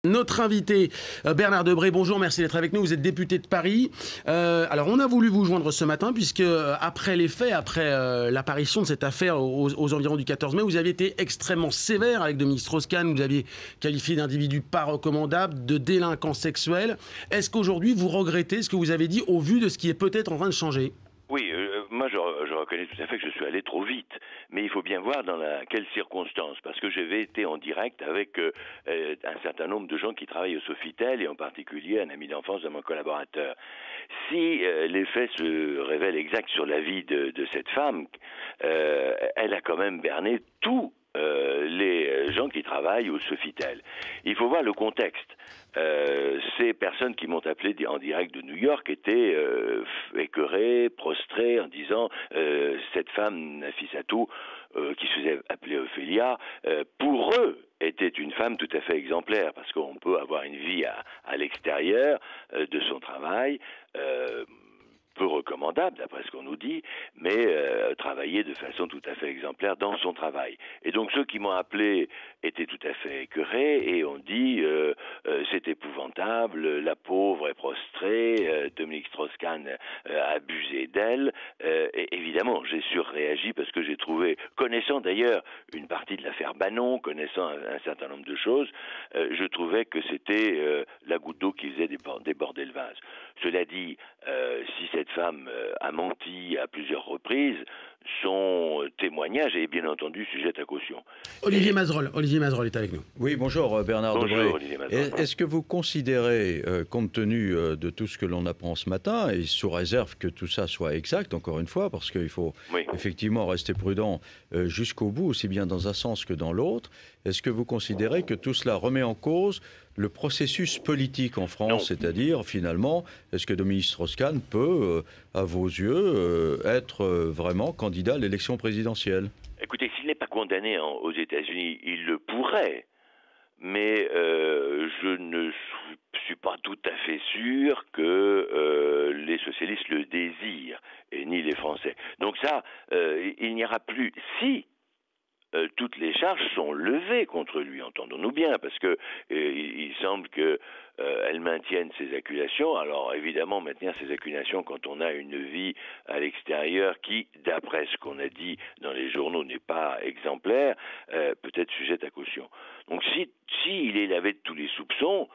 Notre invité, Bernard Debré, bonjour, merci d'être avec nous. Vous êtes député de Paris. Alors, on a voulu vous joindre ce matin, puisque après les faits, après l'apparition de cette affaire aux environs du 14 mai, vous aviez été extrêmement sévère avec Dominique Strauss-Kahn. Vous aviez qualifié d'individu pas recommandable, de délinquant sexuel. Est-ce qu'aujourd'hui, vous regrettez ce que vous avez dit au vu de ce qui est peut-être en train de changer ? Oui, moi je reconnais tout à fait que je suis allé trop vite, mais il faut bien voir dans quelles circonstances, parce que j'avais été en direct avec un certain nombre de gens qui travaillent au Sofitel, et en particulier un ami d'enfance de mon collaborateur. Si les faits se révèlent exacts sur la vie de cette femme, elle a quand même berné tous les gens qui travaillent au Sofitel. Il faut voir le contexte. Ces personnes qui m'ont appelé en direct de New York étaient écœurées, prostrées, en disant cette femme, Nafissatou, qui se faisait appeler Ophélia, pour eux, était une femme tout à fait exemplaire, parce qu'on peut avoir une vie à l'extérieur de son travail, peu recommandable d'après ce qu'on nous dit, mais travailler de façon tout à fait exemplaire dans son travail. Et donc ceux qui m'ont appelé étaient tout à fait écœurés et ont dit c'est épouvantable, la pauvre est prostrée, Dominique Strauss-Kahn a abusé d'elle. Et évidemment, j'ai surréagi parce que j'ai trouvé, connaissant d'ailleurs une partie de l'affaire Bannon, connaissant un certain nombre de choses, je trouvais que c'était la goutte d'eau qui faisait déborder le vase. Cela dit, si cette femme a menti à plusieurs reprises, son témoignage est bien entendu sujet à caution. Olivier Mazerolle est avec nous. Oui, bonjour Bernard Debré. Bonjour Olivier Mazerolle. Est-ce que vous considérez, compte tenu de tout ce que l'on apprend ce matin, et sous réserve que tout ça soit exact, encore une fois, parce qu'il faut effectivement rester prudent jusqu'au bout, aussi bien dans un sens que dans l'autre, est-ce que vous considérez que tout cela remet en cause le processus politique en France, c'est-à-dire, finalement, est-ce que Dominique Strauss-Kahn peut, à vos yeux, être vraiment candidat à l'élection présidentielle ? Écoutez, s'il n'est pas condamné aux États-Unis, il le pourrait, mais je ne suis pas tout à fait sûr que les socialistes le désirent, et ni les Français. Donc ça, il n'y aura plus... Si toutes les charges sont levées contre lui, entendons-nous bien, parce que il semble que elles maintiennent ces accusations. Alors évidemment, maintenir ces accusations quand on a une vie à l'extérieur qui, d'après ce qu'on a dit dans les journaux, n'est pas exemplaire, peut être sujette à caution. Donc si il est lavé de tous les soupçons,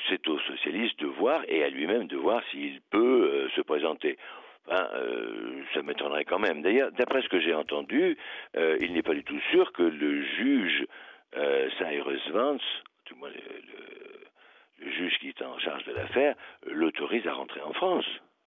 c'est aux socialistes de voir, et à lui-même de voir s'il peut se présenter. Ça m'étonnerait quand même. D'ailleurs, d'après ce que j'ai entendu, il n'est pas du tout sûr que le juge Cyrus Vance, du moins le juge qui est en charge de l'affaire, l'autorise à rentrer en France.